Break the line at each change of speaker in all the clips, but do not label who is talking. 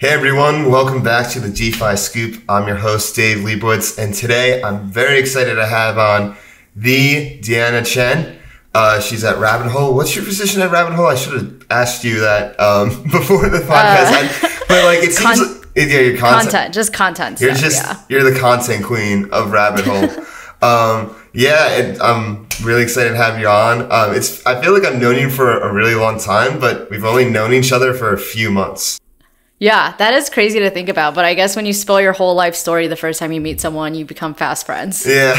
Hey everyone, welcome back to the DeFi Scoop. I'm your host, Dave Leibowitz, and today I'm very excited to have on the Diana Chen. She's at Rabbit Hole. What's your position at Rabbit Hole? I should have asked you that before the podcast. But like it seems your content.
Just content
You're
stuff,
you're the content queen of Rabbit Hole. I'm really excited to have you on. I feel like I've known you for a really long time, but we've only known each other for a few months.
Yeah, that is crazy to think about. But I guess when you spill your whole life story the first time you meet someone, you become fast friends.
Yeah.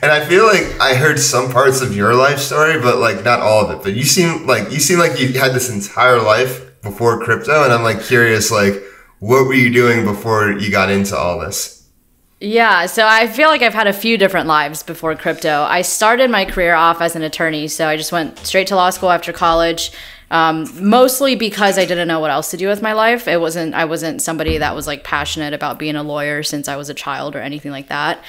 And I feel like I heard some parts of your life story, but like not all of it. But you seem like you had this entire life before crypto. And I'm like curious, like, what were you doing before you got into all this?
Yeah, so I feel like I've had a few different lives before crypto. I started my career off as an attorney. So I just went straight to law school after college. Mostly because I didn't know what else to do with my life. I wasn't somebody that was like passionate about being a lawyer since I was a child or anything like that.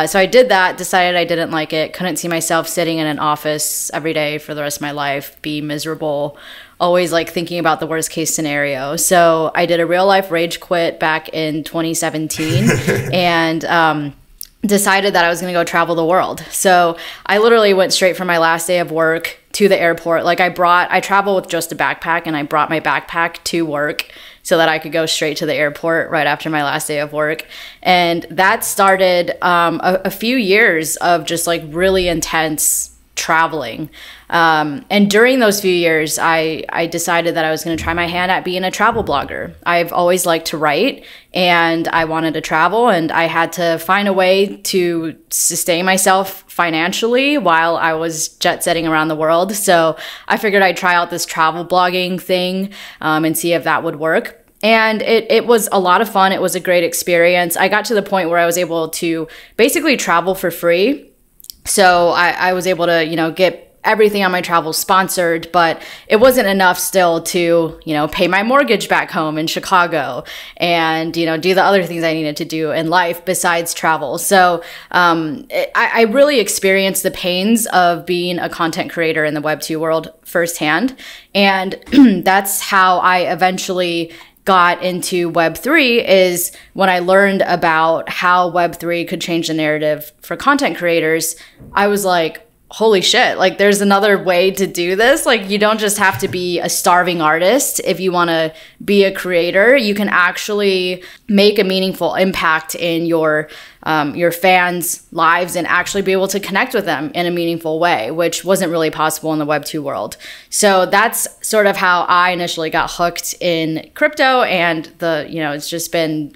So I did that, decided I didn't like it, couldn't see myself sitting in an office every day for the rest of my life, be miserable, always like thinking about the worst case scenario. So I did a real life rage quit back in 2017 and, decided that I was going to go travel the world. So I literally went straight from my last day of work to the airport. Like I travel with just a backpack, and I brought my backpack to work so that I could go straight to the airport right after my last day of work. And that started a few years of just like really intense traveling. And during those few years, I decided that I was going to try my hand at being a travel blogger. I've always liked to write, and I wanted to travel, and I had to find a way to sustain myself financially while I was jet setting around the world. So I figured I'd try out this travel blogging thing and see if that would work. And it was a lot of fun. It was a great experience. I got to the point where I was able to basically travel for free. So I was able to, get everything on my travel sponsored, but it wasn't enough still to, pay my mortgage back home in Chicago and, do the other things I needed to do in life besides travel. So I really experienced the pains of being a content creator in the Web2 world firsthand. And that's how I eventually got into Web3 is when I learned about how Web3 could change the narrative for content creators. I was like, holy shit, like there's another way to do this. Like you don't just have to be a starving artist if you want to be a creator. You can actually make a meaningful impact in your fans' lives and actually be able to connect with them in a meaningful way, which wasn't really possible in the Web2 world. So that's sort of how I initially got hooked in crypto, and it's just been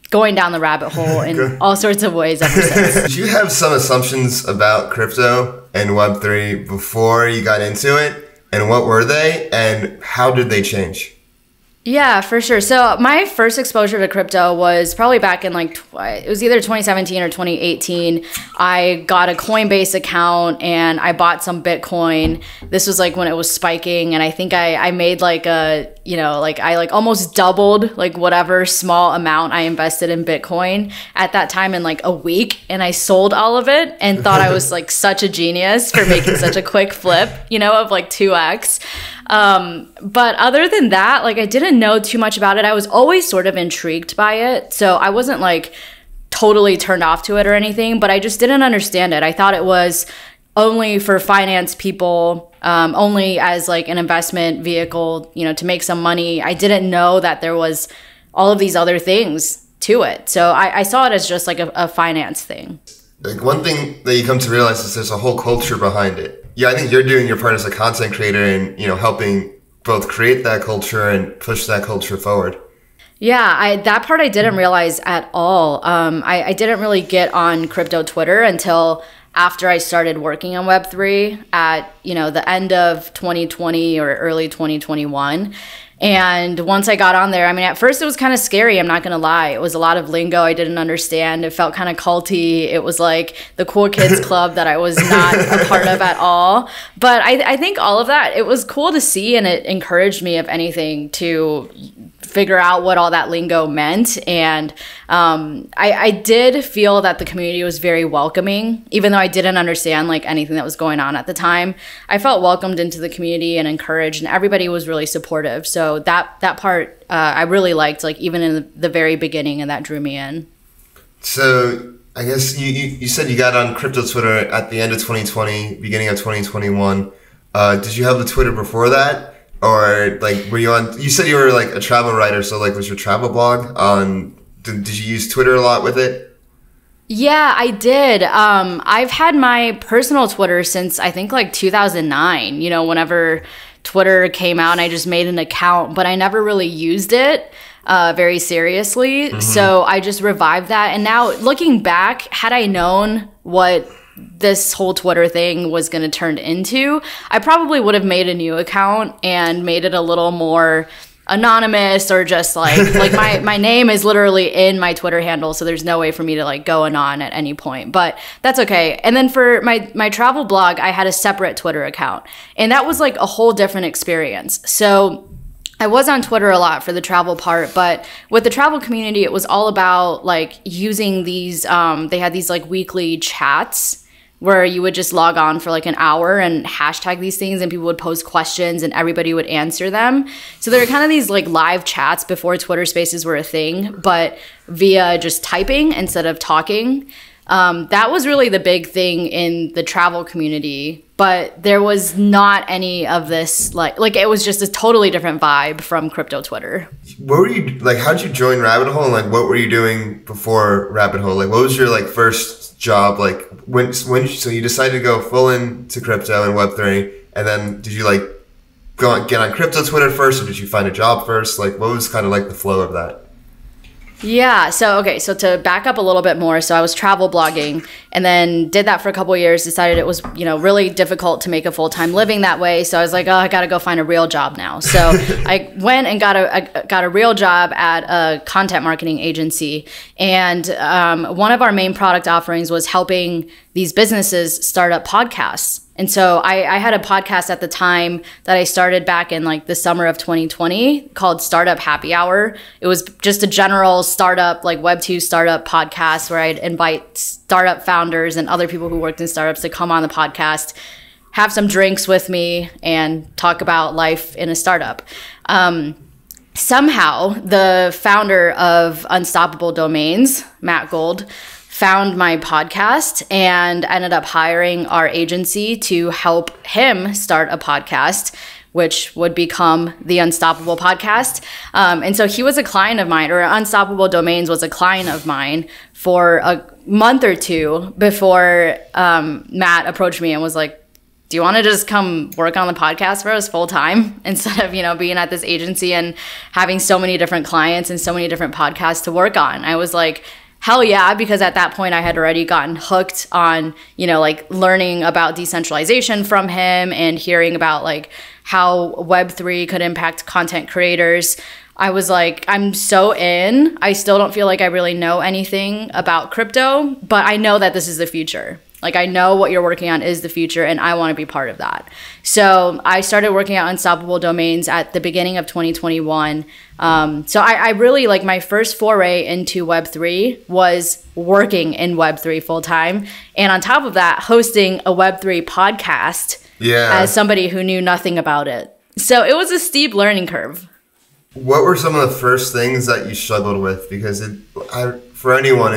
going down the rabbit hole in all sorts of ways ever since.
Did you have some assumptions about crypto and Web3 before you got into it? And what were they? And how did they change?
Yeah, for sure. So my first exposure to crypto was probably back in it was either 2017 or 2018. I got a Coinbase account and I bought some Bitcoin. This was like when it was spiking, and I think I made I almost doubled like whatever small amount I invested in Bitcoin at that time in like a week, and I sold all of it and thought I was like such a genius for making such a quick flip, of like 2x. But other than that, like I didn't know too much about it. I was always sort of intrigued by it. So I wasn't like totally turned off to it or anything, but I just didn't understand it. I thought it was only for finance people, only as like an investment vehicle, to make some money. I didn't know that there was all of these other things to it. So I saw it as just like a finance thing.
Like one thing that you come to realize is there's a whole culture behind it. Yeah, I think you're doing your part as a content creator and, helping both create that culture and push that culture forward.
Yeah, that part I didn't realize at all. I didn't really get on crypto Twitter until after I started working on Web3 at, the end of 2020 or early 2021. And once I got on there, at first it was kind of scary, I'm not going to lie. It was a lot of lingo I didn't understand. It felt kind of culty. It was like the cool kids club that I was not a part of at all. But I think all of that, it was cool to see, and it encouraged me, if anything, to figure out what all that lingo meant. And I did feel that the community was very welcoming, even though I didn't understand like anything that was going on at the time. I felt welcomed into the community and encouraged, and everybody was really supportive. So that part I really liked, like even in the very beginning, and that drew me in.
So I guess you said you got on crypto Twitter at the end of 2020, beginning of 2021. Did you have the Twitter before that? Or like, were you on, you said you were like a travel writer. So like, was your travel blog on, did you use Twitter a lot with it?
Yeah, I did. I've had my personal Twitter since I think like 2009, you know, whenever Twitter came out, and I just made an account, but I never really used it very seriously. Mm-hmm. So I just revived that. And now looking back, had I known what this whole Twitter thing was going to turn into, I probably would have made a new account and made it a little more anonymous, or just like my name is literally in my Twitter handle, so there's no way for me to like go anon at any point, but that's okay. And then for my travel blog, I had a separate Twitter account, and that was like a whole different experience. So I was on Twitter a lot for the travel part, but with the travel community, it was all about like using these, they had these like weekly chats where you would just log on for like an hour and hashtag these things, and people would post questions and everybody would answer them. So there were kind of these like live chats before Twitter Spaces were a thing, but via just typing instead of talking. That was really the big thing in the travel community, but there was not any of this, like it was just a totally different vibe from crypto Twitter.
What were you, like, how'd you join Rabbit Hole, and like what were you doing before Rabbit Hole? Like, what was your like first job? Like when so you decided to go full into crypto and Web3, and then did you like get on crypto Twitter first, or did you find a job first? Like, what was kind of like the flow of that?
Yeah. So to back up a little bit more, so I was travel blogging, and then did that for a couple of years, decided it was, you know, really difficult to make a full-time living that way. So I was like, oh, I got to go find a real job now. So I went and got a real job at a content marketing agency. And one of our main product offerings was helping these businesses start up podcasts. And so I had a podcast at the time that I started back in like the summer of 2020 called Startup Happy Hour. It was just a general startup, like Web2 startup podcast, where I'd invite startup founders and other people who worked in startups to come on the podcast, have some drinks with me, and talk about life in a startup. Somehow the founder of Unstoppable Domains, Matt Gold, found my podcast and ended up hiring our agency to help him start a podcast, which would become the Unstoppable Podcast. And so he was a client of mine, or Unstoppable Domains was a client of mine for a month or two before Matt approached me and was like, do you want to just come work on the podcast for us full time, instead of, you know, being at this agency and having so many different clients and so many different podcasts to work on? I was like, hell yeah, because at that point I had already gotten hooked on, you know, like learning about decentralization from him and hearing about like how Web3 could impact content creators. I was like, I'm so in. I still don't feel like I really know anything about crypto, but I know that this is the future. Like, I know what you're working on is the future, and I want to be part of that. So I started working at Unstoppable Domains at the beginning of 2021. So I really, like, my first foray into Web3 was working in Web3 full time. And on top of that, hosting a Web3 podcast as somebody who knew nothing about it. So it was a steep learning curve.
What were some of the first things that you struggled with? Because for anyone,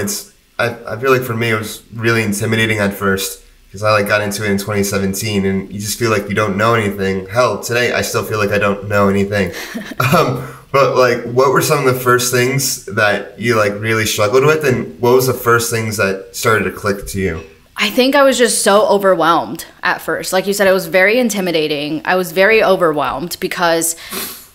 I feel like for me, it was really intimidating at first, because I like got into it in 2017, and you just feel like you don't know anything. Hell, today I still feel like I don't know anything. But like, what were some of the first things that you like really struggled with, and what was the first things that started to click to you?
I think I was just so overwhelmed at first. Like you said, it was very intimidating. I was very overwhelmed because,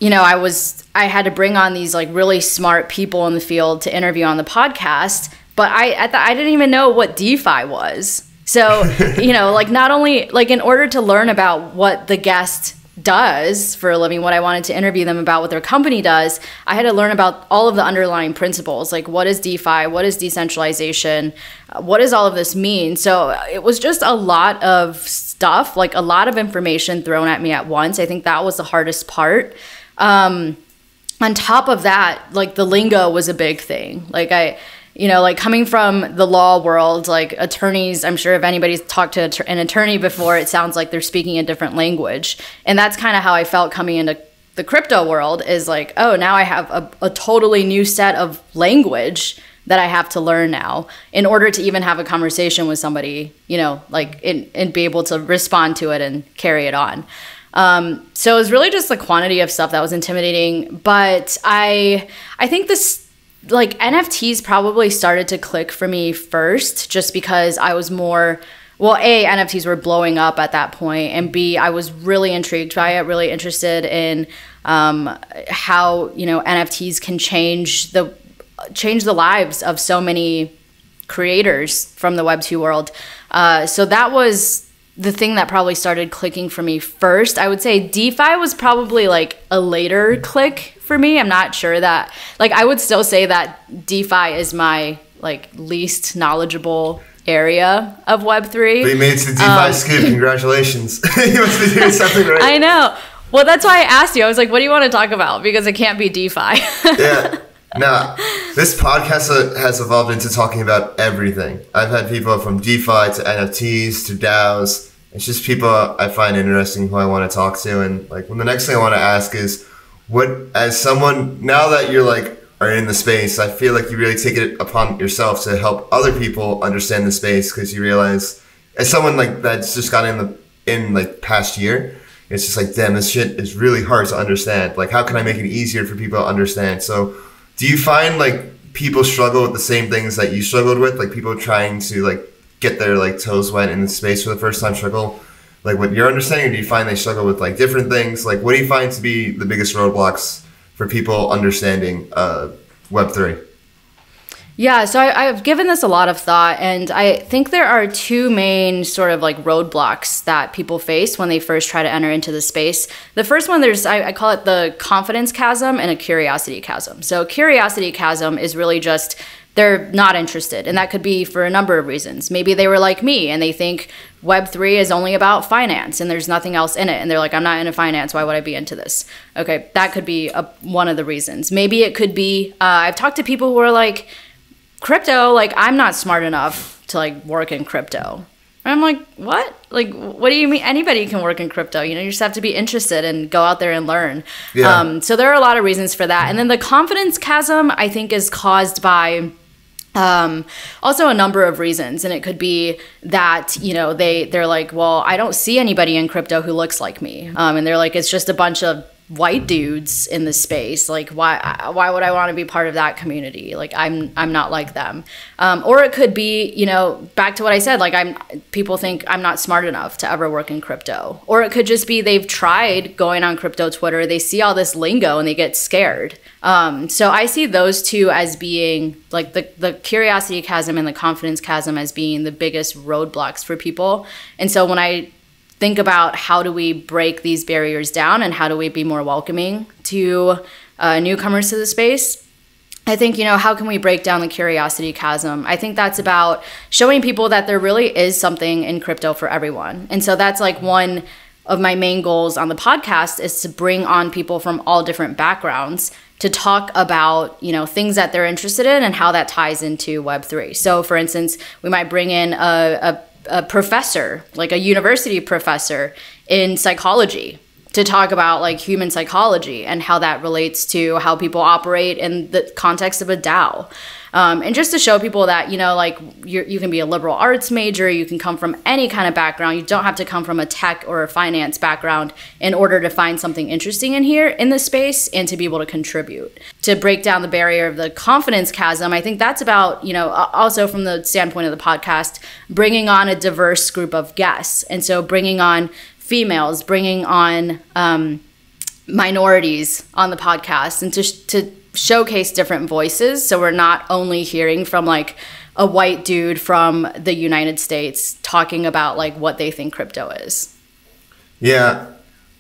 you know, I had to bring on these like really smart people in the field to interview on the podcast. But I didn't even know what DeFi was. So, you know, like not only like in order to learn about what the guest does for a living, what I wanted to interview them about, what their company does, I had to learn about all of the underlying principles. Like, what is DeFi? What is decentralization? What does all of this mean? So it was just a lot of stuff, like a lot of information thrown at me at once. I think that was the hardest part. on top of that, like the lingo was a big thing. Like like coming from the law world, like attorneys, I'm sure if anybody's talked to an attorney before, it sounds like they're speaking a different language. And that's kind of how I felt coming into the crypto world, is like, oh, now I have a totally new set of language that I have to learn now in order to even have a conversation with somebody, and be able to respond to it and carry it on. So it was really just the quantity of stuff that was intimidating. But I think this, like, NFTs probably started to click for me first, just because I was more, well, A, NFTs were blowing up at that point, and B, I was really intrigued by it, really interested in how, NFTs can change the lives of so many creators from the Web2 world. So that was the thing that probably started clicking for me first. I would say DeFi was probably like a later click for me. I'm not sure that, like, I would still say that DeFi is my like least knowledgeable area of Web3.
But you made it to the DeFi scoop. Congratulations. You must be doing something right.
I know. Well, that's why I asked you. I was like, what do you want to talk about? Because it can't be DeFi.
Yeah. No, this podcast has evolved into talking about everything. I've had people from DeFi to NFTs to DAOs. It's just people I find interesting who I want to talk to. And like, the next thing I want to ask is, what, as someone, now that you're like, are in the space, I feel like you really take it upon yourself to help other people understand the space, because you realize, as someone like that's just got in like past year, it's just like, damn, this shit is really hard to understand. Like, how can I make it easier for people to understand? So do you find like people struggle with the same things that you struggled with? Like people trying to like get their like toes wet in the space for the first time struggle like what you're understanding, or do you find they struggle with like different things? Like, what do you find to be the biggest roadblocks for people understanding Web3?
Yeah, so I've given this a lot of thought, and I think there are two main sort of like roadblocks that people face when they first try to enter into the space. The first one, I call it the confidence chasm and a curiosity chasm. So curiosity chasm is really just they're not interested, and that could be for a number of reasons. Maybe they were like me and they think Web3 is only about finance and there's nothing else in it, and they're like, I'm not into finance, why would I be into this? Okay, that could be one of the reasons. Maybe it could be, I've talked to people who are like, crypto, like, I'm not smart enough to like work in crypto. And I'm like, what? Like, what do you mean? Anybody can work in crypto. You just have to be interested and go out there and learn. Yeah. So there are a lot of reasons for that. And then the confidence chasm, I think, is caused by also a number of reasons. And it could be that, they're like, well, I don't see anybody in crypto who looks like me. And they're like, it's just a bunch of white dudes in the space. Like, why would I want to be part of that community? Like, I'm not like them. Or it could be, back to what I said, like people think I'm not smart enough to ever work in crypto. Or it could just be they've tried going on crypto Twitter, they see all this lingo and they get scared. So I see those two as being like the curiosity chasm and the confidence chasm as being the biggest roadblocks for people. And so when I think about how do we break these barriers down and how do we be more welcoming to newcomers to the space, I think, how can we break down the curiosity chasm? I think that's about showing people that there really is something in crypto for everyone. And so that's like one of my main goals on the podcast, is to bring on people from all different backgrounds to talk about, things that they're interested in and how that ties into Web3. So for instance, we might bring in a professor, like a university professor in psychology, to talk about like human psychology and how that relates to how people operate in the context of a DAO. And just to show people that, like you can be a liberal arts major, you can come from any kind of background. You don't have to come from a tech or a finance background in order to find something interesting in here in this space and to be able to contribute. To break down the barrier of the confidence chasm, I think that's about, also from the standpoint of the podcast, bringing on a diverse group of guests. And so bringing on females, bringing on minorities on the podcast, and to showcase different voices, so we're not only hearing from like a white dude from the United States talking about like what they think crypto is. Yeah.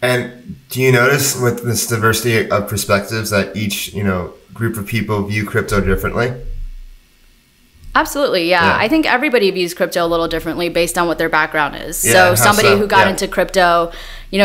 And do you notice with this diversity of perspectives that each, group of people view crypto differently?
Absolutely, yeah. I think everybody views crypto a little differently based on what their background is.
Yeah,
so somebody who got into crypto,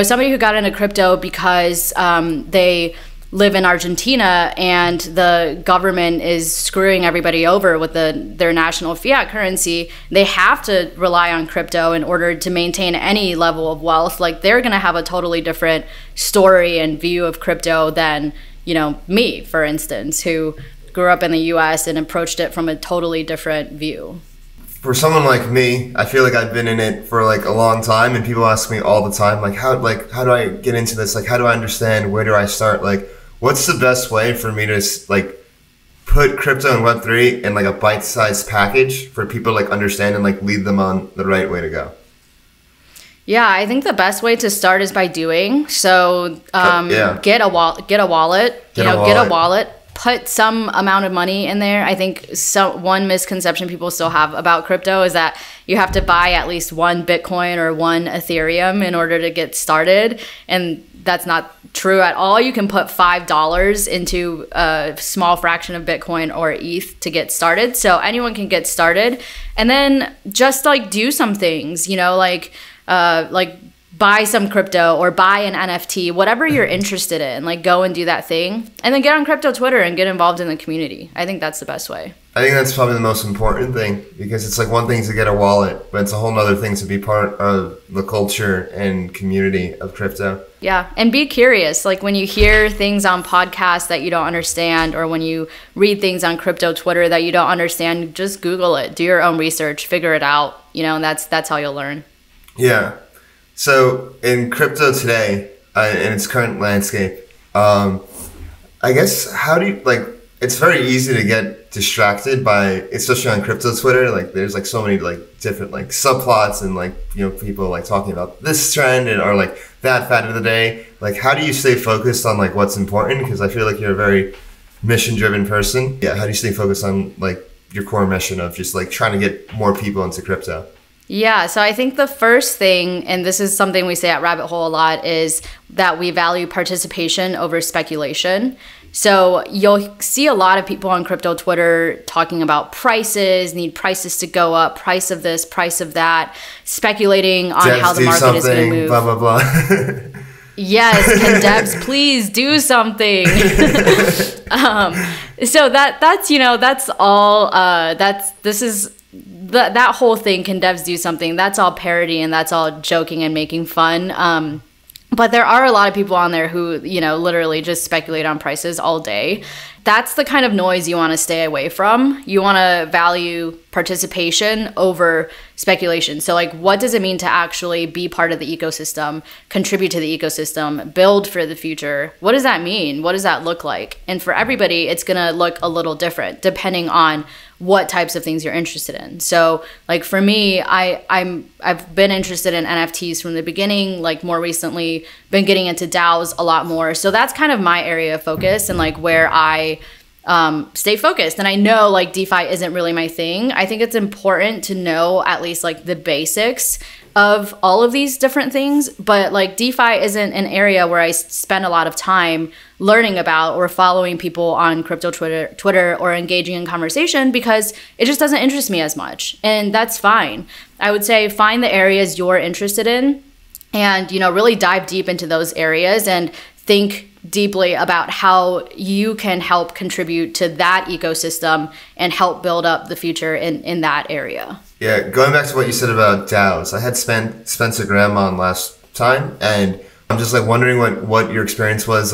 somebody who got into crypto because they live in Argentina and the government is screwing everybody over with their national fiat currency, they have to rely on crypto in order to maintain any level of wealth. Like, they're going to have a totally different story and view of crypto than, you know, me, for instance, who grew up in the US and approached it from a totally different view.
For someone like me, I feel like I've been in it for like a long time, and people ask me all the time, like how do I get into this? Like, how do I understand? Where do I start? Like, what's the best way for me to like put crypto and Web3 in like a bite-sized package for people to like understand and like lead them on the right way to go?
Yeah, I think the best way to start is by doing. So get a wallet. Put some amount of money in there. I think one misconception people still have about crypto is that you have to buy at least one Bitcoin or one Ethereum in order to get started. And that's not true at all. You can put $5 into a small fraction of Bitcoin or ETH to get started. So anyone can get started. And then just like do some things, you know, like buy some crypto or buy an NFT, whatever you're interested in, like go and do that thing. And then get on crypto Twitter and get involved in the community. I think that's the best way.
I think that's probably the most important thing, because it's like one thing to get a wallet, but it's a whole nother thing to be part of the culture and community of crypto.
Yeah, and be curious. Like when you hear things on podcasts that you don't understand, or when you read things on crypto Twitter that you don't understand, just Google it, do your own research, figure it out, you know, and that's how you'll learn.
Yeah. So in crypto today, in its current landscape, I guess how do you, like, it's very easy to get distracted by, especially on crypto Twitter, like there's like so many like different like subplots and like, you know, people like talking about this trend and or like that fad of the day. Like, how do you stay focused on like what's important? Because I feel like you're a very mission driven person. Yeah. How do you stay focused on like your core mission of just like trying to get more people into crypto?
Yeah, so I think the first thing, and this is something we say at Rabbit Hole a lot, is that we value participation over speculation. So you'll see a lot of people on crypto Twitter talking about prices, need prices to go up, price of this, price of that, speculating on how the market is going to move.
Blah, blah, blah.
Yes, can devs please do something? So that's, you know, that's all, that whole thing, can devs do something? That's all parody and that's all joking and making fun. But there are a lot of people on there who, you know, literally just speculate on prices all day. That's the kind of noise you want to stay away from. You want to value participation over speculation. So like, what does it mean to actually be part of the ecosystem, contribute to the ecosystem, build for the future? What does that mean? What does that look like? And for everybody, it's going to look a little different depending on what types of things you're interested in. So like for me, I've been interested in NFTs from the beginning, like more recently been getting into DAOs a lot more. So that's kind of my area of focus and like where I stay focused. And I know like DeFi isn't really my thing. I think it's important to know at least like the basics of all of these different things, but like DeFi isn't an area where I spend a lot of time learning about or following people on crypto Twitter or engaging in conversation, because it just doesn't interest me as much. And that's fine. I would say find the areas you're interested in and, you know, really dive deep into those areas and think deeply about how you can help contribute to that ecosystem and help build up the future in that area.
Yeah, going back to what you said about DAOs, I had Spencer Graham on last time, and I'm just like wondering what your experience was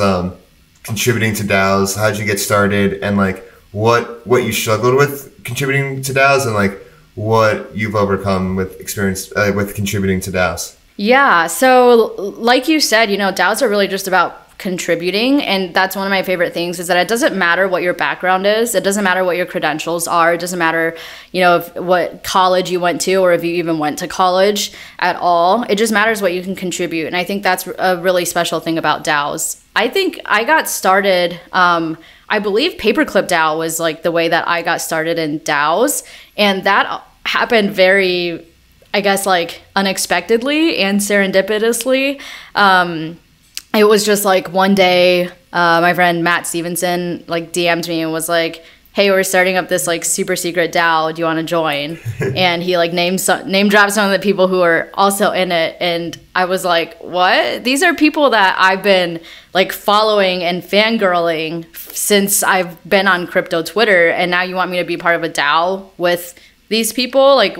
contributing to DAOs. How did you get started, and like what you struggled with contributing to DAOs, and like what you've overcome with experience with contributing to DAOs? Yeah,
so like you said, you know, DAOs are really just about contributing, and that's one of my favorite things, is that it doesn't matter what your background is, it doesn't matter what your credentials are, it doesn't matter, you know, what college you went to or if you even went to college at all. It just matters what you can contribute, and I think that's a really special thing about DAOs. I think I got started, I believe Paperclip DAO was like the way that I got started in DAOs, and that happened very, I guess, like unexpectedly and serendipitously. It was just like one day, my friend Matt Stevenson like DM'd me and was like, hey, we're starting up this like super secret DAO. Do you want to join? And he like name dropped some of the people who are also in it. And I was like, what? These are people that I've been like following and fangirling since I've been on crypto Twitter. And now you want me to be part of a DAO with these people? Like,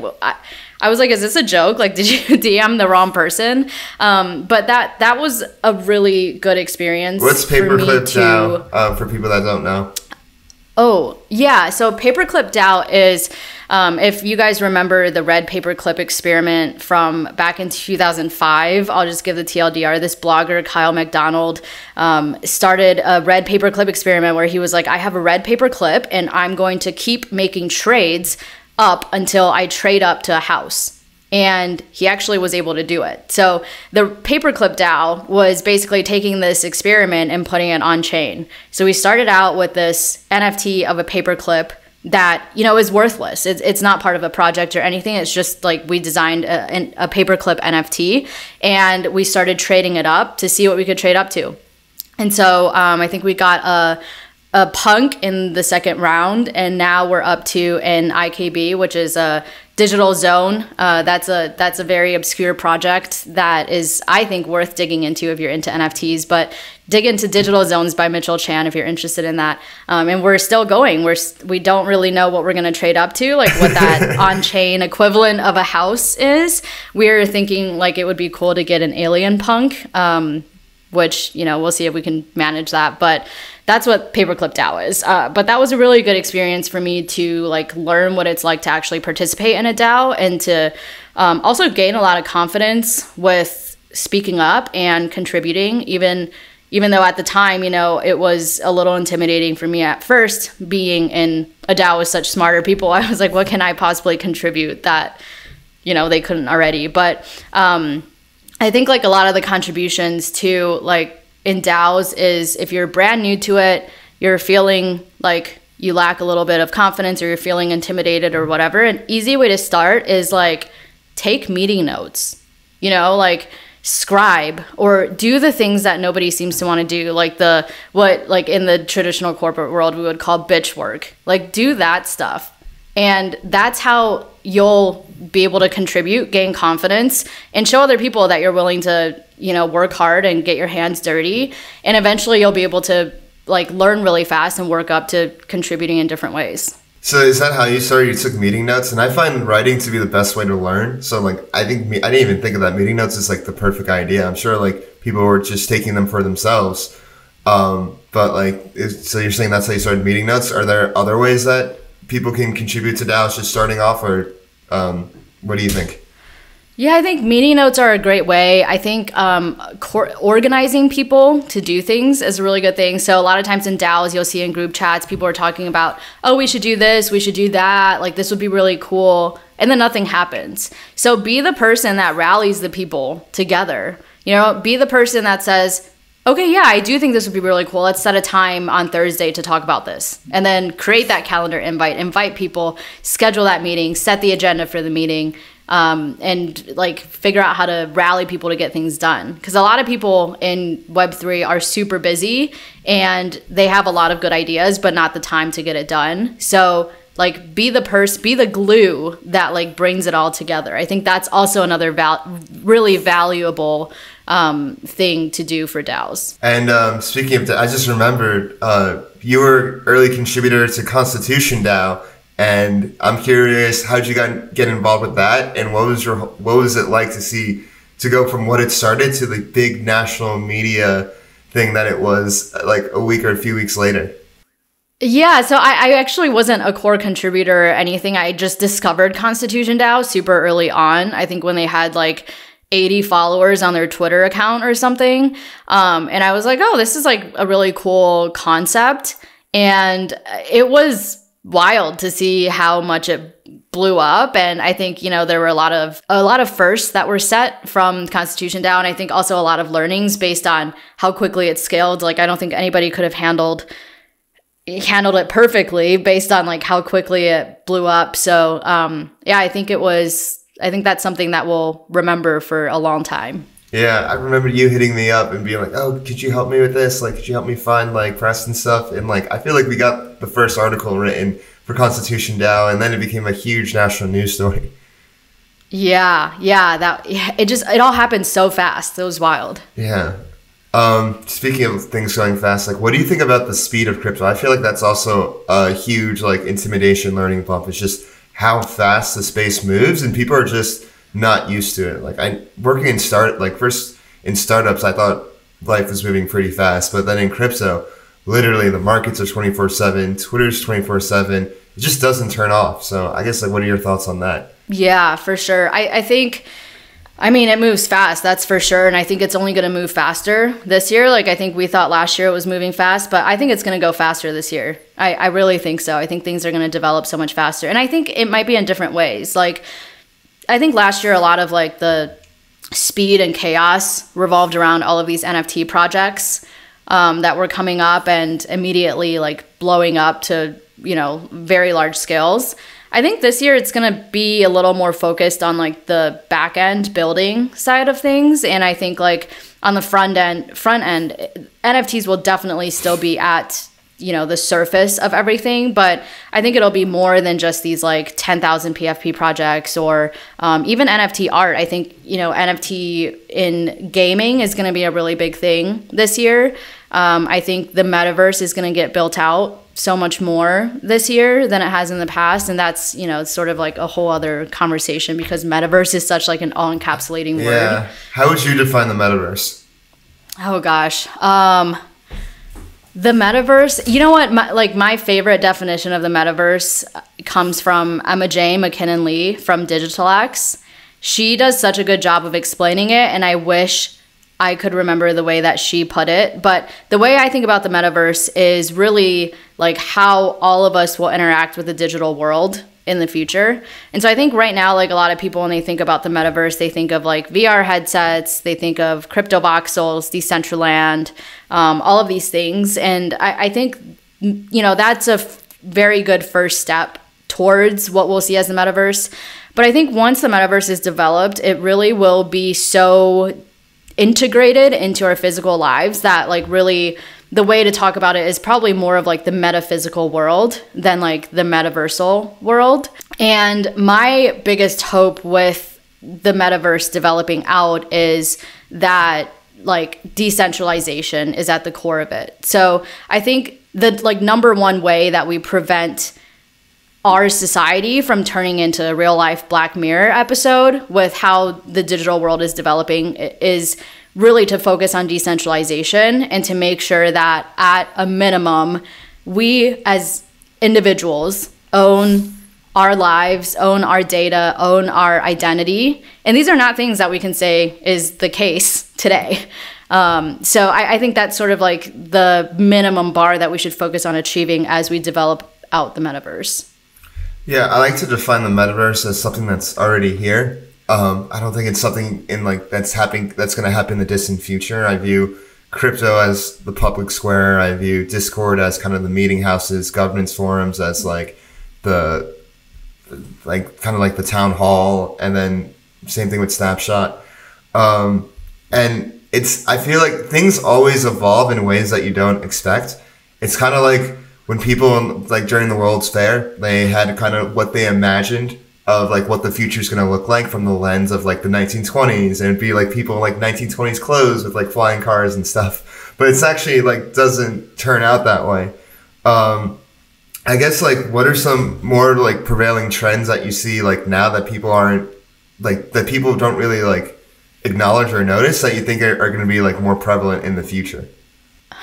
I was like, is this a joke? Like, did you DM the wrong person? But that was a really good experience.
What's Paperclip DAO for people that don't know?
Oh, yeah. So Paperclip DAO is, if you guys remember the red paperclip experiment from back in 2005, I'll just give the TLDR. This blogger, Kyle McDonald, started a red paperclip experiment where he was like, I have a red paperclip and I'm going to keep making trades up until I trade up to a house. And he actually was able to do it. So the Paperclip DAO was basically taking this experiment and putting it on chain. So we started out with this NFT of a paperclip that, you know, is worthless. It's not part of a project or anything. It's just like we designed a paperclip NFT and we started trading it up to see what we could trade up to. And so I think we got a punk in the second round, and now we're up to an IKB, which is a digital zone. That's a very obscure project that is, I think, worth digging into if you're into NFTs. But dig into Digital Zones by Mitchell Chan if you're interested in that. And we're still going. We don't really know what we're going to trade up to, like what that on-chain equivalent of a house is. We're thinking like it would be cool to get an alien punk, which, you know, we'll see if we can manage that. But that's what Paperclip DAO is. But that was a really good experience for me to like learn what it's like to actually participate in a DAO and to also gain a lot of confidence with speaking up and contributing, even though at the time, you know, it was a little intimidating for me at first being in a DAO with such smarter people. I was like, what can I possibly contribute that, you know, they couldn't already? But I think like a lot of the contributions to like in DAOs is if you're brand new to it, you're feeling like you lack a little bit of confidence or you're feeling intimidated or whatever. An easy way to start is like take meeting notes, you know, like scribe or do the things that nobody seems to want to do, like like in the traditional corporate world we would call bitch work. Like do that stuff. And that's how you'll be able to contribute, gain confidence, and show other people that you're willing to, you know, work hard and get your hands dirty. And eventually you'll be able to like learn really fast and work up to contributing in different ways. So
is that how you started? You took meeting notes? And I find writing to be the best way to learn. So like, I didn't even think of that. Meeting notes is like the perfect idea. I'm sure like people were just taking them for themselves. But like, so you're saying that's how you started meeting notes? Are there other ways that people can contribute to DAOs just starting off, or what do you think?
Yeah, I think meeting notes are a great way. I think organizing people to do things is a really good thing. So a lot of times in DAOs, you'll see in group chats, people are talking about, oh, we should do this, we should do that. Like this would be really cool. And then nothing happens. So be the person that rallies the people together. You know, be the person that says, okay, yeah, I do think this would be really cool. Let's set a time on Thursday to talk about this. And then create that calendar invite people, schedule that meeting, set the agenda for the meeting, and like figure out how to rally people to get things done. Because a lot of people in Web3 are super busy and they have a lot of good ideas, but not the time to get it done. So like be the glue that like brings it all together. I think that's also another really valuable thing to do for DAOs. And
speaking of that, I just remembered you were early contributor to Constitution DAO, and I'm curious, how did you get involved with that, and what was it like to go from what it started to the big national media thing that it was like a week or a few weeks later?
Yeah, so I actually wasn't a core contributor or anything. I just discovered Constitution DAO super early on. I think when they had like 80 followers on their Twitter account or something. And I was like, oh, this is like a really cool concept. And it was wild to see how much it blew up. And I think, you know, there were a lot of firsts that were set from Constitution DAO. And I think also a lot of learnings based on how quickly it scaled. Like, I don't think anybody could have handled it perfectly based on like how quickly it blew up. So yeah, I think that's something that we'll remember for a long time.
Yeah, I remember you hitting me up and being like, "Oh, could you help me with this? Like, could you help me find like press and stuff?" And like, I feel like we got the first article written for Constitution DAO, and then it became a huge national news story.
Yeah, it all happened so fast. It was wild.
Yeah. Speaking of things going fast, like, what do you think about the speed of crypto? I feel like that's also a huge like intimidation learning bump. It's just how fast the space moves, and people are just not used to it. Like working in first in startups, I thought life was moving pretty fast, but then in crypto, literally the markets are 24/7, Twitter's 24/7. It just doesn't turn off. So I guess like, what are your thoughts on that?
Yeah, for sure. I think, I mean, it moves fast, that's for sure. And I think it's only going to move faster this year. Like, I think we thought last year it was moving fast, but I think it's going to go faster this year. I really think so. I think things are going to develop so much faster. And I think it might be in different ways. Like, I think last year a lot of like the speed and chaos revolved around all of these NFT projects that were coming up and immediately like blowing up to, very large scales. I think this year it's going to be a little more focused on like the back end building side of things. And I think like on the front end, NFTs will definitely still be at, the surface of everything. But I think it'll be more than just these like 10,000 PFP projects or even NFT art. I think, NFT in gaming is going to be a really big thing this year. I think the Metaverse is going to get built out so much more this year than it has in the past. And that's, it's sort of like a whole other conversation because Metaverse is such like an all-encapsulating word.
Yeah. How would you define the Metaverse?
Oh, gosh. The Metaverse, you know what? My favorite definition of the Metaverse comes from Emma J. McKinnon Lee from Digital X. She does such a good job of explaining it, and I wish I could remember the way that she put it. But the way I think about the Metaverse is really like how all of us will interact with the digital world in the future. And so I think right now, like a lot of people, when they think about the Metaverse, they think of like VR headsets, they think of crypto voxels, Decentraland, all of these things. And I think, that's a very good first step towards what we'll see as the Metaverse. But I think once the Metaverse is developed, it really will be so integrated into our physical lives that like really the way to talk about it is probably more of like the metaphysical world than like the metaversal world. And my biggest hope with the Metaverse developing out is that like decentralization is at the core of it. So I think the like number one way that we prevent our society from turning into a real life Black Mirror episode with how the digital world is developing is really to focus on decentralization and to make sure that at a minimum, we as individuals own our lives, own our data, own our identity. And these are not things that we can say is the case today. So I think that's sort of like the minimum bar that we should focus on achieving as we develop out the Metaverse.
Yeah, I like to define the Metaverse as something that's already here. I don't think it's something in like that's going to happen in the distant future. I view crypto as the public square. I view Discord as kind of the meeting houses, governance forums as like the town hall, and then same thing with Snapshot. And I feel like things always evolve in ways that you don't expect. It's kind of like when people like during the World's Fair, they had kind of what they imagined of like what the future is going to look like from the lens of like the 1920s, and it'd be like people in like 1920s clothes with like flying cars and stuff. But it's actually like doesn't turn out that way. I guess like what are some more like prevailing trends that you see like now that people don't really like acknowledge or notice that you think are going to be like more prevalent in the future?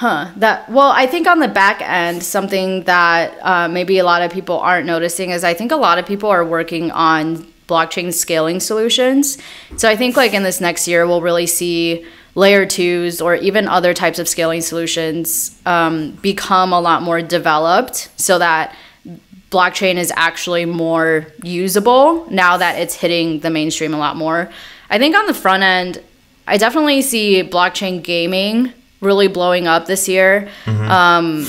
I think on the back end, something that maybe a lot of people aren't noticing is I think a lot of people are working on blockchain scaling solutions. So I think like in this next year, we'll really see layer twos or even other types of scaling solutions become a lot more developed so that blockchain is actually more usable now that it's hitting the mainstream a lot more. I think on the front end, I definitely see blockchain gaming really blowing up this year. Mm-hmm.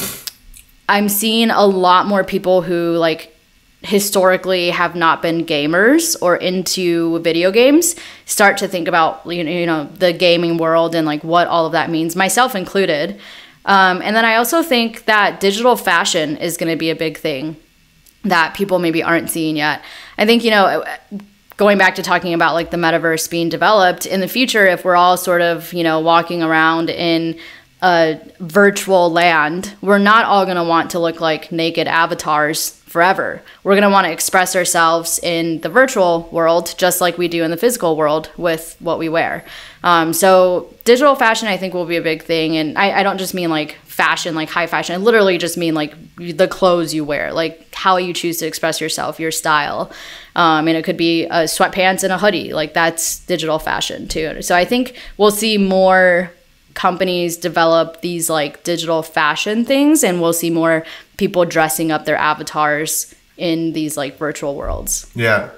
I'm seeing a lot more people who like
historically have not been gamers or into video games start to think about the gaming world and like what all of that means, myself included. And then I also think that digital fashion is going to be a big thing that people maybe aren't seeing yet. I think, going back to talking about like the metaverse being developed in the future, if we're all sort of, walking around in a virtual land, we're not all going to want to look like naked avatars forever. We're going to want to express ourselves in the virtual world just like we do in the physical world with what we wear. So digital fashion, I think, will be a big thing. And I don't just mean like fashion, like high fashion. I literally just mean like the clothes you wear, like how you choose to express yourself, your style. And it could be sweatpants and a hoodie. Like that's digital fashion too. So I think we'll see more companies develop these like digital fashion things, and we'll see more people dressing up their avatars in these like virtual worlds.
Yeah.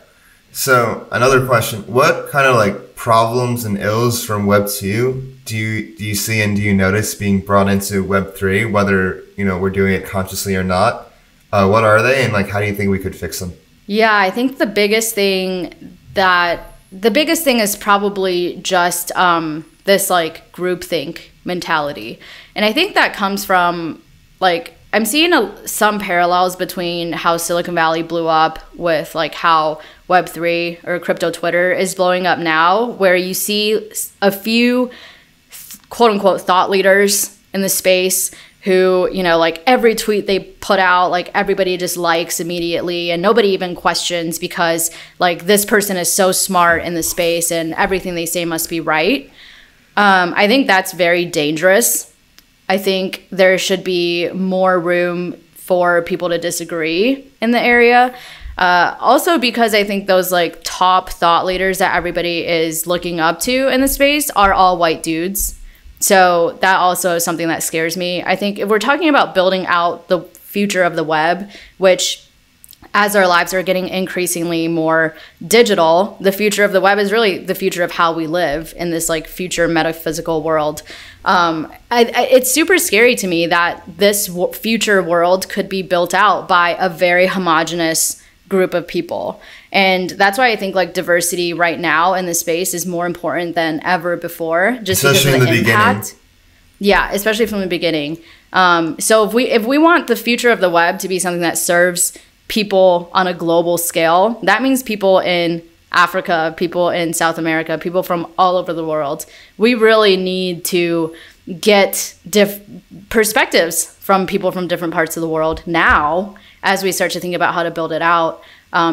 So another question, what kind of like problems and ills from Web 2 do you see and do you notice being brought into Web 3, whether, we're doing it consciously or not? What are they, and like how do you think we could fix them?
Yeah, I think the biggest thing is probably just this like groupthink mentality. And I think that comes from like, I'm seeing some parallels between how Silicon Valley blew up with like how Web3 or crypto Twitter is blowing up now, where you see a few quote unquote thought leaders in the space who, like every tweet they put out, like everybody just likes immediately and nobody even questions because like this person is so smart in the space and everything they say must be right. I think that's very dangerous. I think there should be more room for people to disagree in the area. Also because I think those like top thought leaders that everybody is looking up to in the space are all white dudes. So that also is something that scares me. I think if we're talking about building out the future of the web, which as our lives are getting increasingly more digital, the future of the web is really the future of how we live in this like future metaphysical world. It's super scary to me that this future world could be built out by a very homogenous group of people. And that's why I think like diversity right now in the space is more important than ever before, just
especially
because of the
impact.
Beginning. Yeah, especially from the beginning. So if we want the future of the web to be something that serves people on a global scale, that means people in Africa, people in South America, people from all over the world. We really need to get perspectives from people from different parts of the world now as we start to think about how to build it out,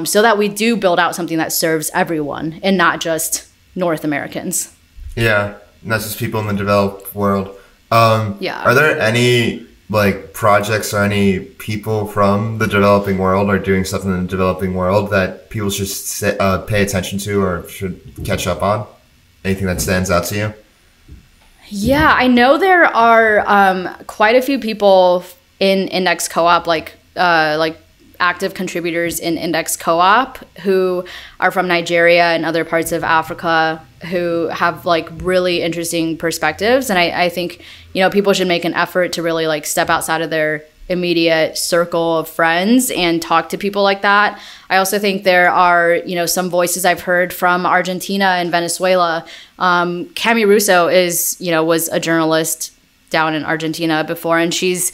so that we do build out something that serves everyone and not just North Americans.
Yeah, not just people in the developed world.
Yeah.
Are there any like projects or any people from the developing world or doing stuff in the developing world that people should pay attention to or should catch up on? Anything that stands out to you?
Yeah, I know there are quite a few people in Index Co-op, like active contributors in Index Co-op who are from Nigeria and other parts of Africa who have like really interesting perspectives. And I think, people should make an effort to really like step outside of their immediate circle of friends and talk to people like that. I also think there are, some voices I've heard from Argentina and Venezuela. Cami Russo was a journalist down in Argentina before, and she's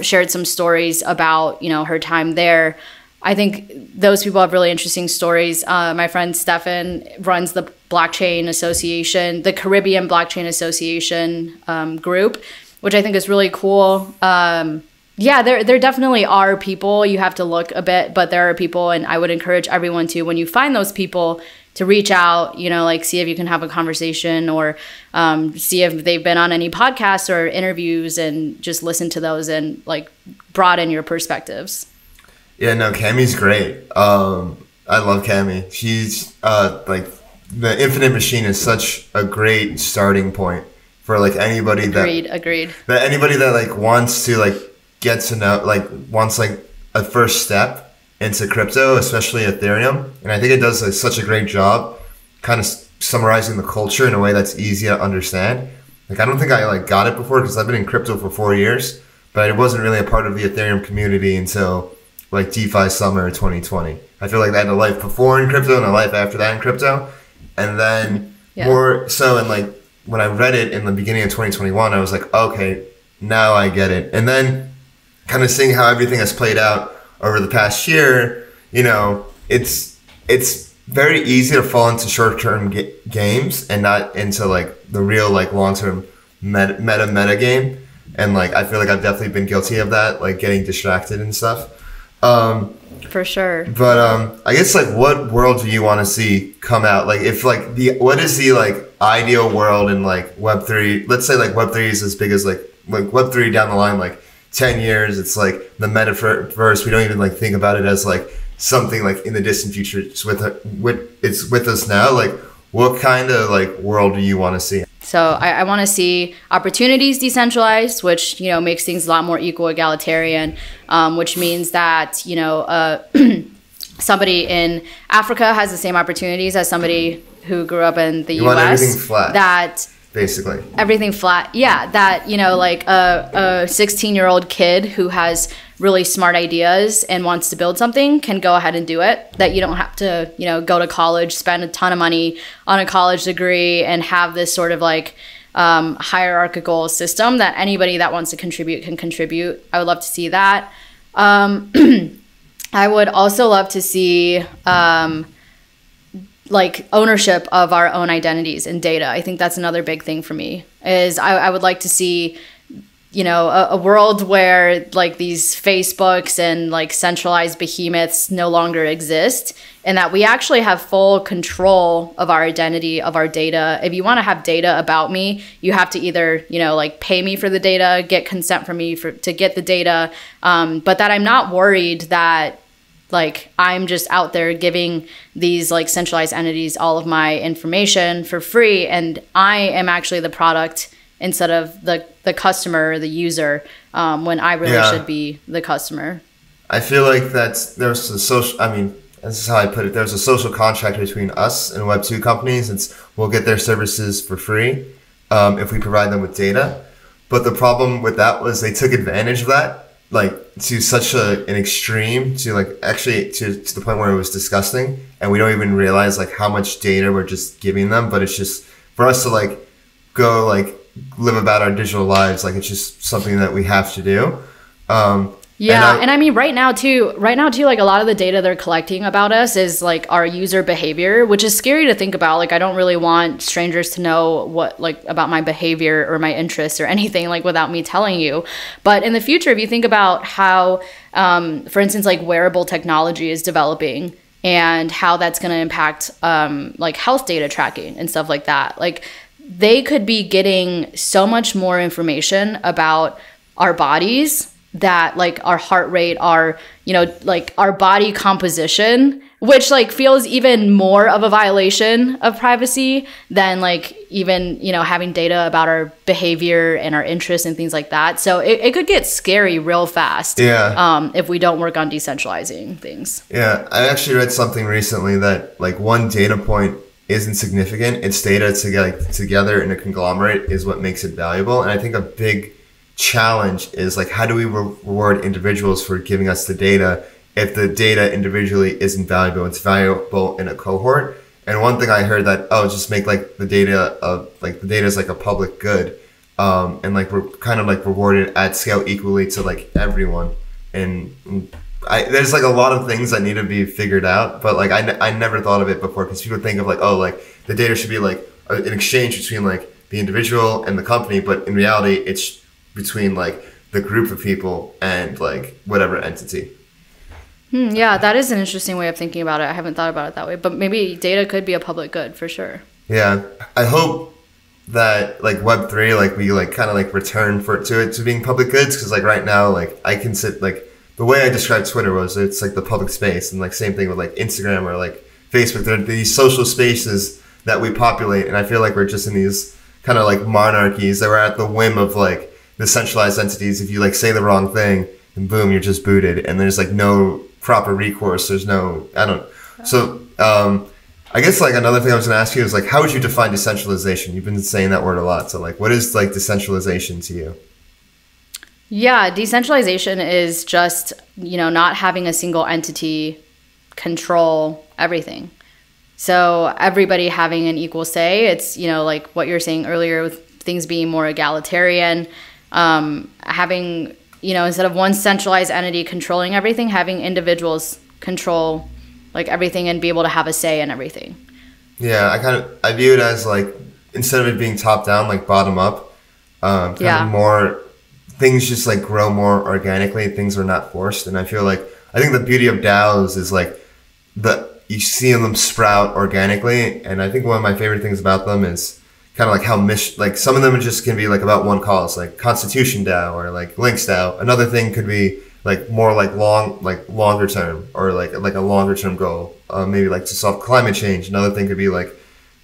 shared some stories about, her time there. I think those people have really interesting stories. My friend Stefan runs the Blockchain Association, the Caribbean Blockchain Association group, which I think is really cool. Yeah, there definitely are people. You have to look a bit, but there are people, and I would encourage everyone to, when you find those people, to reach out, see if you can have a conversation or see if they've been on any podcasts or interviews, and just listen to those and like broaden your perspectives.
Yeah, no, Cammy's great. I love Cammy. She's like the Infinite Machine is such a great starting point for like anybody
Agreed.
That anybody that like wants to like get to know, like wants like a first step into crypto, especially Ethereum. And I think it does like such a great job kind of summarizing the culture in a way that's easy to understand. Like, I don't think I like got it before because I've been in crypto for 4 years, but I wasn't really a part of the Ethereum community until like DeFi summer 2020. I feel like I had a life before in crypto and a life after that in crypto. And then more so in like when I read it in the beginning of 2021, I was like, okay, now I get it. And then kind of seeing how everything has played out over the past year, you know, it's very easy to fall into short-term games and not into like the real like long-term meta game. And like I feel like I've definitely been guilty of that, like getting distracted and stuff.
For sure.
But I guess like what world do you want to see come out? Like if like what is the like ideal world in like Web3? Let's say like Web3 is as big as like Web3 down the line, like 10 years. It's like the Metaverse. We don't even like think about it as like something like in the distant future. It's with us now. Like what kind of like world do you want to see?
So I want to see opportunities decentralized, which, you know, makes things a lot more equal, egalitarian, which means that, you know, somebody in Africa has the same opportunities as somebody who grew up in the US.
You want everything flat.
That
basically
everything flat. Yeah. That, you know, like a 16-year-old kid who has really smart ideas and wants to build something can go ahead and do it. That you don't have to, you know, go to college, spend a ton of money on a college degree and have this sort of like hierarchical system that anybody that wants to contribute can contribute. I would love to see that. I would also love to see like ownership of our own identities and data. I think that's another big thing for me is I would like to see, you know, a world where like these Facebooks and like centralized behemoths no longer exist and that we actually have full control of our identity, of our data. If you want to have data about me, you have to either, you know, like pay me for the data, get consent from me to get the data, but that I'm not worried that like I'm just out there giving these like centralized entities all of my information for free and I am actually the product instead of the customer or the user, when I really should be the customer. I
feel like there's a social, I mean, this is how I put it, there's a social contract between us and Web2 companies. We'll get their services for free if we provide them with data. But the problem with that was they took advantage of that, like to such an extreme, to like actually to the point where it was disgusting. And we don't even realize like how much data we're just giving them. But it's just for us to like go like live about our digital lives, like it's just something that we have to do.
And I mean right now too like a lot of the data they're collecting about us is like our user behavior, which is scary to think about. Like I don't really want strangers to know what like about my behavior or my interests or anything like without me telling you. But in the future, if you think about how for instance like wearable technology is developing and how that's going to impact like health data tracking and stuff like that, like they could be getting so much more information about our bodies, that like our heart rate, our, you know, like our body composition, which like feels even more of a violation of privacy than like even, you know, having data about our behavior and our interests and things like that. So it could get scary real fast if we don't work on decentralizing things. Yeah,
I actually read something recently that like one data point isn't significant. It's data together in a conglomerate is what makes it valuable. And I think a big challenge is like, how do we reward individuals for giving us the data if the data individually isn't valuable? It's valuable in a cohort. And one thing I heard that, just make like the data is like a public good. And like we're kind of like rewarded at scale equally to like everyone. And there's like a lot of things that need to be figured out, but like I never thought of it before, because people think of like, like the data should be like an exchange between like the individual and the company, but in reality it's between like the group of people and like whatever entity.
Yeah, that is an interesting way of thinking about it. I haven't thought about it that way, but maybe data could be a public good for sure.
Yeah, I hope that like Web3, like we like kind of like return to being public goods, because like right now, like I can sit like the way I described Twitter was it's like the public space, and like same thing with like Instagram or like Facebook. They're these social spaces that we populate, and I feel like we're just in these kind of like monarchies that we're at the whim of like the centralized entities. If you like say the wrong thing, and boom, you're just booted, and there's like no proper recourse. There's no, So I guess like another thing I was gonna ask you is like, how would you define decentralization? You've been saying that word a lot. So like, what is like decentralization to you?
Yeah, decentralization is just, not having a single entity control everything. So everybody having an equal say. It's, like what you're saying earlier with things being more egalitarian, having, instead of one centralized entity controlling everything, having individuals control like everything and be able to have a say in everything.
Yeah, I view it as like, instead of it being top down, like bottom up, kind of more things just like grow more organically. Things are not forced. And I think the beauty of DAOs is like you see them sprout organically. And I think one of my favorite things about them is kind of like how like some of them just can be like about one cause, like Constitution DAO or like Links DAO. Another thing could be like more like longer term, or like a longer term goal, maybe like to solve climate change. Another thing could be like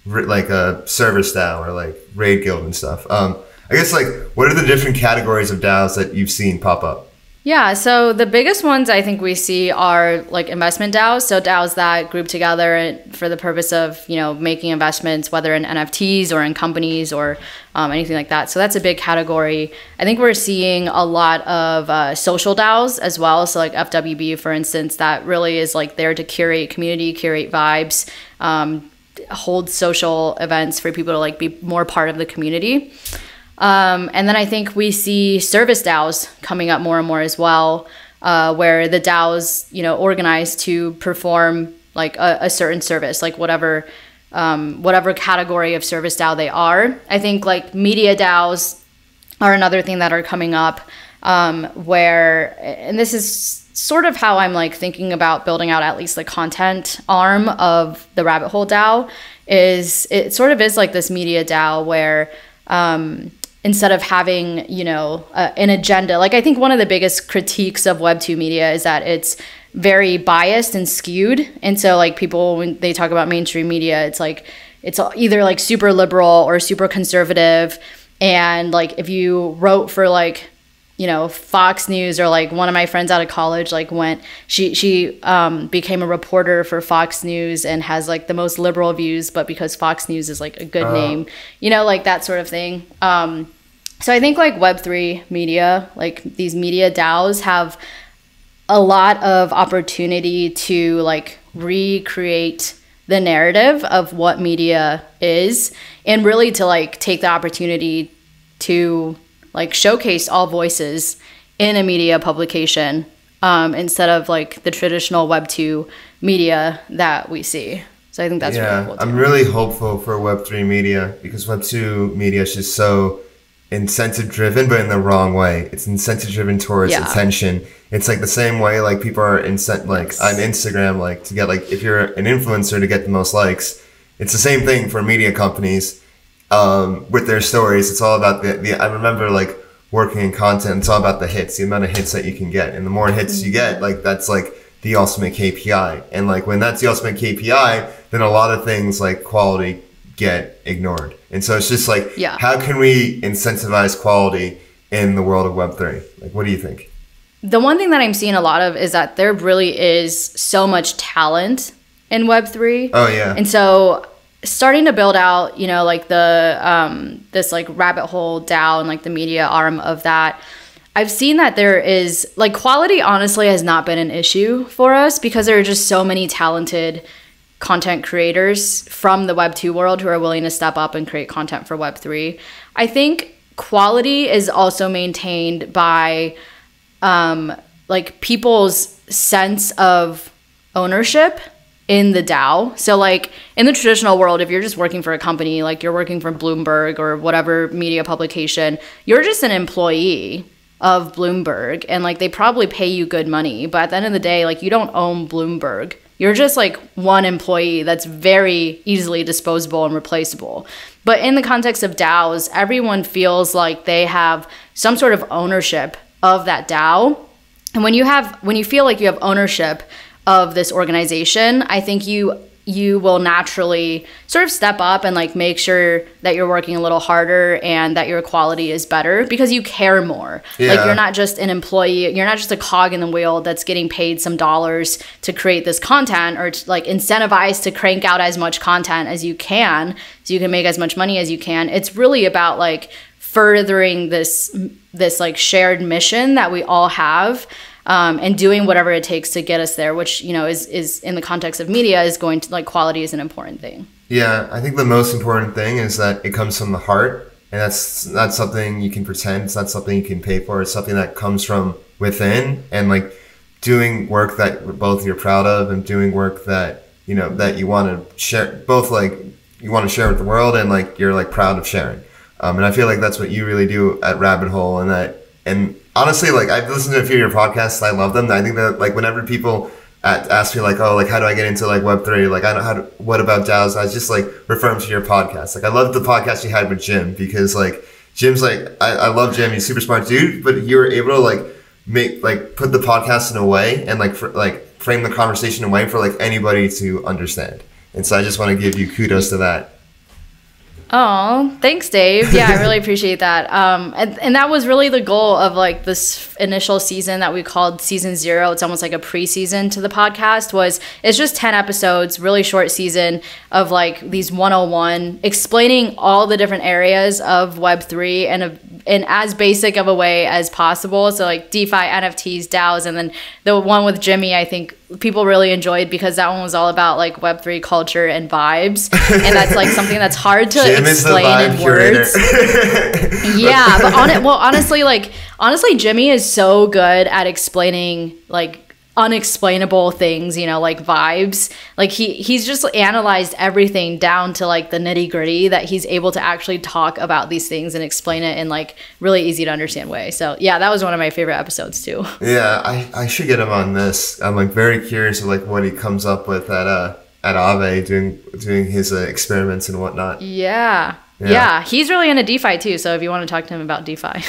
a service DAO or like raid guild and stuff. I guess like what are the different categories of DAOs that you've seen pop up?
Yeah, so the biggest ones I think we see are like investment DAOs. So DAOs that group together for the purpose of, making investments, whether in NFTs or in companies or anything like that. So that's a big category. I think we're seeing a lot of social DAOs as well. So like FWB, for instance, that really is like there to curate community, curate vibes, hold social events for people to like be more part of the community. And then I think we see service DAOs coming up more and more as well, where the DAOs, organize to perform like a certain service, like whatever category of service DAO they are. I think like media DAOs are another thing that are coming up, and this is sort of how I'm like thinking about building out at least the content arm of the Rabbit Hole DAO. It sort of is like this media DAO where, instead of having, an agenda, like I think one of the biggest critiques of Web2 media is that it's very biased and skewed. And so like people, when they talk about mainstream media, it's like, it's either like super liberal or super conservative. And like, if you wrote for like, Fox News, or like one of my friends out of college, like she became a reporter for Fox News and has like the most liberal views, but because Fox News is like a good name, like that sort of thing. So I think like Web3 media, like these media DAOs have a lot of opportunity to like recreate the narrative of what media is, and really to like take the opportunity to like showcase all voices in a media publication, instead of like the traditional Web2 media that we see. So I think that's really cool too.
I'm really hopeful for Web3 media, because Web2 media is just so incentive driven, but in the wrong way. It's incentive driven towards attention. It's like the same way like people are on Instagram, like to get like, if you're an influencer, to get the most likes. It's the same thing for media companies. With their stories, it's all about I remember like working in content, it's all about the hits, the amount of hits that you can get. And the more hits you get, like that's like the ultimate KPI. And like when that's the ultimate KPI, then a lot of things like quality get ignored. And so it's just like, how can we incentivize quality in the world of Web3? Like, what do you think?
The one thing that I'm seeing a lot of is that there really is so much talent in Web3.
Oh yeah.
And so starting to build out, like the this like Rabbit Hole DAO and like the media arm of that, I've seen that there is like quality honestly has not been an issue for us, because there are just so many talented content creators from the Web2 world who are willing to step up and create content for Web3. I think quality is also maintained by like people's sense of ownership in the DAO. So like in the traditional world, if you're just working for a company, like you're working for Bloomberg or whatever media publication, you're just an employee of Bloomberg, and like they probably pay you good money, but at the end of the day, like you don't own Bloomberg. You're just like one employee that's very easily disposable and replaceable. But in the context of DAOs, everyone feels like they have some sort of ownership of that DAO. And when you feel like you have ownership of this organization, I think you will naturally sort of step up and like make sure that you're working a little harder and that your quality is better, because you care more. Like you're not just an employee, you're not just a cog in the wheel that's getting paid some dollars to create this content, or to like incentivized to crank out as much content as you can so you can make as much money as you can. It's really about like furthering this like shared mission that we all have, and doing whatever it takes to get us there, which, you know, is in the context of media, is going to, like, quality is an important thing.
Yeah, I think the most important thing is that it comes from the heart, and that's not something you can pretend. It's not something you can pay for. It's something that comes from within, and like doing work that both you're proud of and doing work that, you know, that you want to share, both like you want to share with the world and like you're like proud of sharing. And I feel like that's what you really do at Rabbit Hole, and honestly, like, I've listened to a few of your podcasts and I love them. I think that, like, whenever people ask me, like, oh, like, how do I get into, like, Web3? Like, I don't what about DAOs? I just, like, refer them to your podcast. Like, I love the podcast you had with Jim, because, like, Jim's, like, I love Jim. He's a super smart dude, but you were able to, like, put the podcast in a way and, like, frame the conversation in a way for, like, anybody to understand. And so I just want to give you kudos to that.
Oh, thanks, Dave. Yeah, I really appreciate that. And that was really the goal of, like, this initial season that we called season 0. It's almost like a pre-season to the podcast. It's just 10 episodes, really short season of, like, these 101, explaining all the different areas of Web3 in as basic of a way as possible. So, like, DeFi, NFTs, DAOs, and then the one with Jimmy, I think people really enjoyed, because that one was all about, like, Web3 culture and vibes, and that's, like, something that's hard to explain in words. Yeah, but honestly, Jimmy is so good at explaining, like, unexplainable things, you know, like vibes. Like, he's just analyzed everything down to, like, the nitty-gritty, that he's able to actually talk about these things and explain it in, like, really easy to understand way. So yeah, that was one of my favorite episodes too. Yeah,
I should get him on this. I'm, like, very curious of, like, what he comes up with at Aave doing his experiments and whatnot.
Yeah, he's really into DeFi too, so if you want to talk to him about DeFi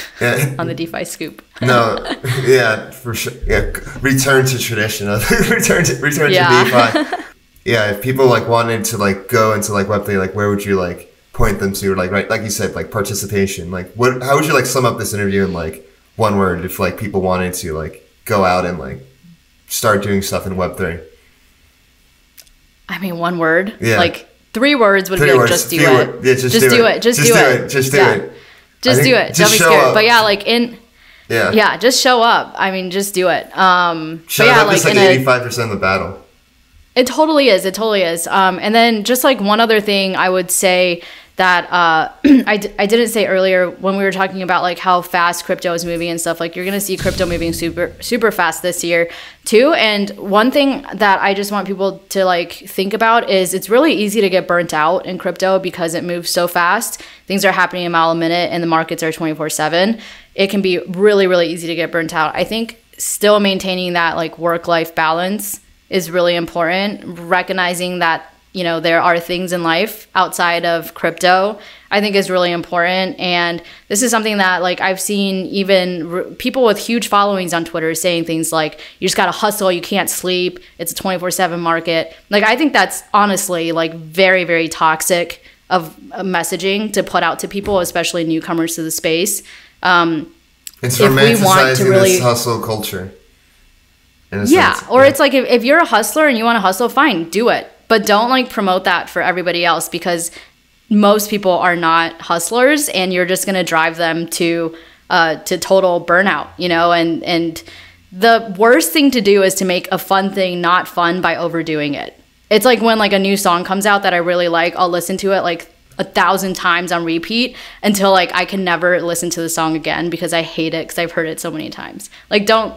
on the DeFi Scoop.
No, yeah, for sure. Yeah, return to tradition. return to DeFi. Yeah, if people, like, wanted to, like, go into, like, Web3, like, where would you, like, point them to? Like, right, like you said, like, participation. Like, how would you, like, sum up this interview in, like, one word, if, like, people wanted to, like, go out and, like, start doing stuff in Web3?
I mean, one word.
Yeah.
Like, 3 words would be like, just do it.
Yeah, just do it. Just do it. Just do it.
Just do it. Don't be scared. But yeah, like,
yeah,
just show up. I mean, just do it.
Showing up is like 85% of the battle.
It totally is. And then just, like, one other thing I would say that I didn't say earlier when we were talking about, like, how fast crypto is moving and stuff. Like, you're going to see crypto moving super fast this year too. And one thing that I just want people to, like, think about is it's really easy to get burnt out in crypto because it moves so fast. Things are happening a mile a minute and the markets are 24/7. It can be really, really easy to get burnt out. I think still maintaining that, like, work-life balance is really important. Recognizing that, you know, there are things in life outside of crypto, I think, is really important. And this is something that, like, I've seen even people with huge followings on Twitter saying things like, you just got to hustle, you can't sleep, it's a 24/7 market. Like, I think that's honestly, like, very, very toxic of messaging to put out to people, especially newcomers to the space.
It's romanticizing this hustle culture.
Yeah, or it's like, if you're a hustler and you want to hustle, fine, do it. But don't, like, promote that for everybody else, because most people are not hustlers, and you're just going to drive them to total burnout, you know? And the worst thing to do is to make a fun thing not fun by overdoing it. It's like when, like, a new song comes out that I really like, I'll listen to it, like, 1,000 times on repeat until, like, I can never listen to the song again because I hate it because I've heard it so many times. Like, don't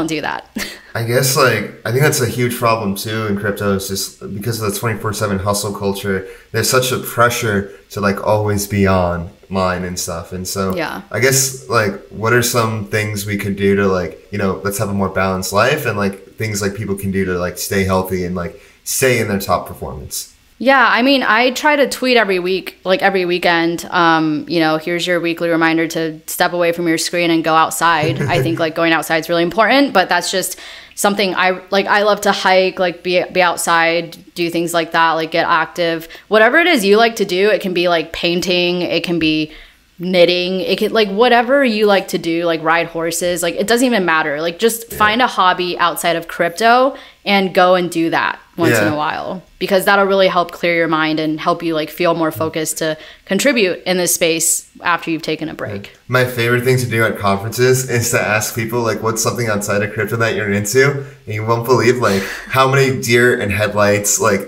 do that.
I guess, like, I think that's a huge problem too in crypto, is just because of the 24/7 hustle culture. There's such a pressure to, like, always be online and stuff. And so
yeah,
I guess, like, what are some things we could do to, like, you know, let's have a more balanced life, and, like, things like people can do to, like, stay healthy and, like, stay in their top performance?
Yeah, I mean, I try to tweet every week, like every weekend, you know, here's your weekly reminder to step away from your screen and go outside. I think, like, going outside is really important, but that's just something I love to hike, like, be outside, do things like that, like, get active. Whatever it is you like to do, it can be, like, painting, it can be knitting, it can, like, whatever you like to do, like, ride horses, like, it doesn't even matter. Like, just find a hobby outside of crypto and go and do that once in a while, because that'll really help clear your mind and help you like feel more focused to contribute in this space after you've taken a break.
My favorite thing to do at conferences is to ask people like, what's something outside of crypto that you're into? And you won't believe like how many deer and headlights like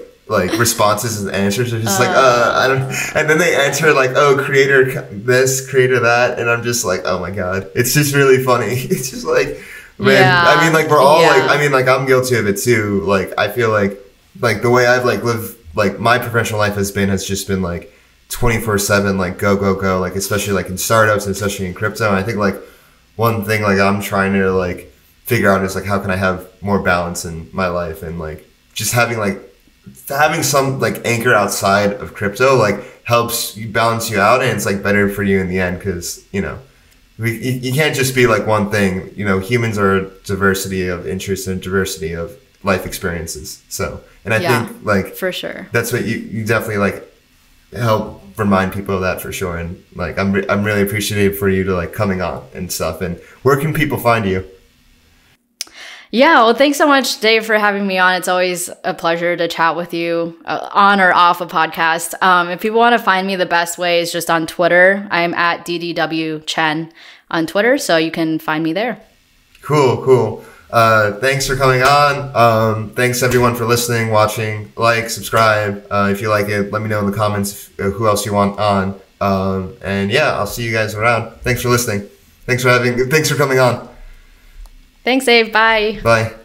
responses and answers are just like, I don't, and then they answer like, oh, creator this, creator that, and I'm just like, oh my God, it's just really funny. It's just like, man, I mean, like we're all like, I mean, like I'm guilty of it too. Like I feel like the way I've like lived, like my professional life has just been like 24/7, like go, like especially like in startups and especially in crypto. And I think like one thing like I'm trying to like figure out is like how can I have more balance in my life, and like just having some like anchor outside of crypto like helps you balance you out, and it's like better for you in the end, because you know you can't just be like one thing. You know, humans are a diversity of interests and diversity of life experiences. So, and I think like
for sure
that's what you definitely like help remind people of that for sure. And like I'm really appreciative for you to like coming on and stuff. And where can people find you?
Yeah, well, thanks so much, Dave, for having me on. It's always a pleasure to chat with you on or off a podcast. If people want to find me, the best way is just on Twitter. I'm at DDW Chen on Twitter, so you can find me there. Cool.
Thanks for coming on. Thanks everyone for listening, watching, like, subscribe. If you like it, let me know in the comments who else you want on. And yeah, I'll see you guys around. Thanks for listening. Thanks for coming on.
Thanks, Dave. Bye.
Bye.